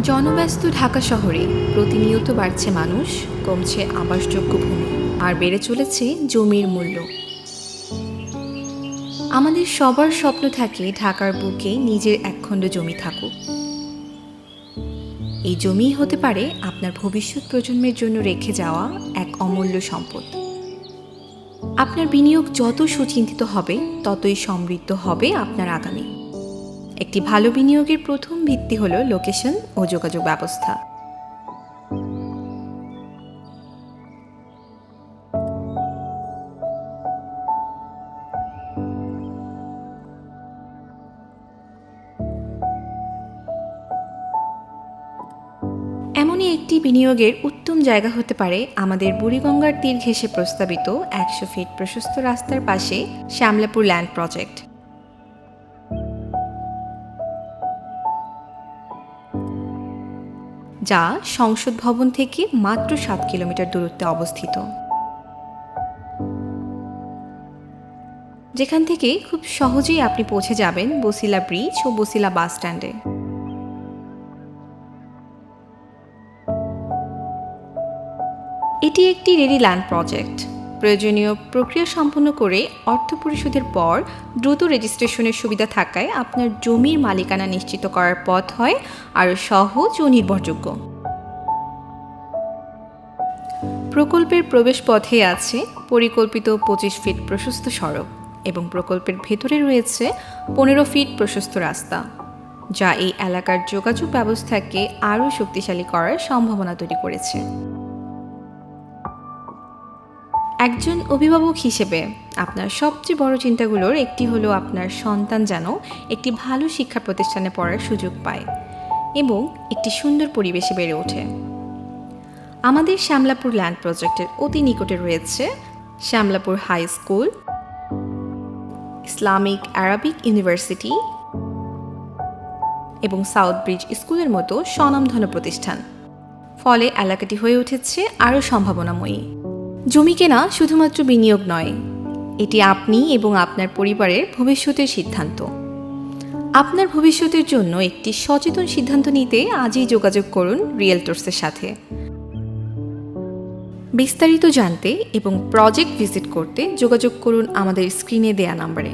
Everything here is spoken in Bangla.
জনব্যস্ত ঢাকা শহরে প্রতিনিয়ত বাড়ছে মানুষ, কমছে আবাসযোগ্য ভূমি, আর বেড়ে চলেছে জমির মূল্য। আমাদের সবার স্বপ্ন থাকে ঢাকার বুকে নিজের একখণ্ড জমি থাকুক। এই জমিই হতে পারে আপনার ভবিষ্যৎ প্রজন্মের জন্য রেখে যাওয়া এক অমূল্য সম্পদ। আপনার বিনিয়োগ যত সুচিন্তিত হবে, ততই সমৃদ্ধ হবে আপনার আগামী। একটি ভালো বিনিয়োগের প্রথম ভিত্তি হলো লোকেশন ও যোগাযোগ ব্যবস্থা। এমনই একটি বিনিয়োগের উত্তম জায়গা হতে পারে আমাদের বুড়িগঙ্গার তীর ঘেঁষে প্রস্তাবিত ১০০ ফিট প্রশস্ত রাস্তার পাশে শ্যামলাপুর ল্যান্ড প্রজেক্ট, যা সংসদ ভবন থেকে মাত্র ৭ কিলোমিটার দূরত্বে অবস্থিত, যেখান থেকে খুব সহজেই আপনি পৌঁছে যাবেন বছিলা ব্রিজ ও বছিলা বাস স্ট্যান্ডে। এটি একটি রেডি ল্যান্ড প্রজেক্ট। প্রয়োজনীয় প্রক্রিয়া সম্পন্ন করে অর্থ পরিশোধের পর দ্রুত রেজিস্ট্রেশনের সুবিধা থাকায় আপনার জমির মালিকানা নিশ্চিত করার পথ হয় আরও সহজ ও নির্ভরযোগ্য। প্রকল্পের প্রবেশ পথে আছে পরিকল্পিত ২৫ ফিট প্রশস্ত সড়ক এবং প্রকল্পের ভেতরে রয়েছে ১৫ ফিট প্রশস্ত রাস্তা, যা এই এলাকার যোগাযোগ ব্যবস্থাকে আরও শক্তিশালী করার সম্ভাবনা তৈরি করেছে। একজন অভিভাবক হিসেবে আপনার সবচেয়ে বড় চিন্তাগুলোর একটি হলো আপনার সন্তান যেন একটি ভালো শিক্ষা প্রতিষ্ঠানে পড়ার সুযোগ পায় এবং একটি সুন্দর পরিবেশে বেড়ে ওঠে। আমাদের শ্যামলাপুর ল্যান্ড প্রজেক্টের অতি নিকটে রয়েছে Shyamlapur high school, Islamic Arabic university এবং সাউথ ব্রিজ স্কুলের মতো স্বনামধন্য প্রতিষ্ঠান। ফলে এলাকাটি হয়ে উঠেছে আরও সম্ভাবনাময়ী। জমি কেনা শুধুমাত্র বিনিয়োগ নয়, এটি আপনি এবং আপনার পরিবারের ভবিষ্যতের সিদ্ধান্ত। আপনার ভবিষ্যতের জন্য একটি সচেতন সিদ্ধান্ত নিতে আজই যোগাযোগ করুন রিয়েলটরসের সাথে। বিস্তারিত জানতে এবং প্রজেক্ট ভিজিট করতে যোগাযোগ করুন আমাদের স্ক্রিনে দেয়া নম্বরে।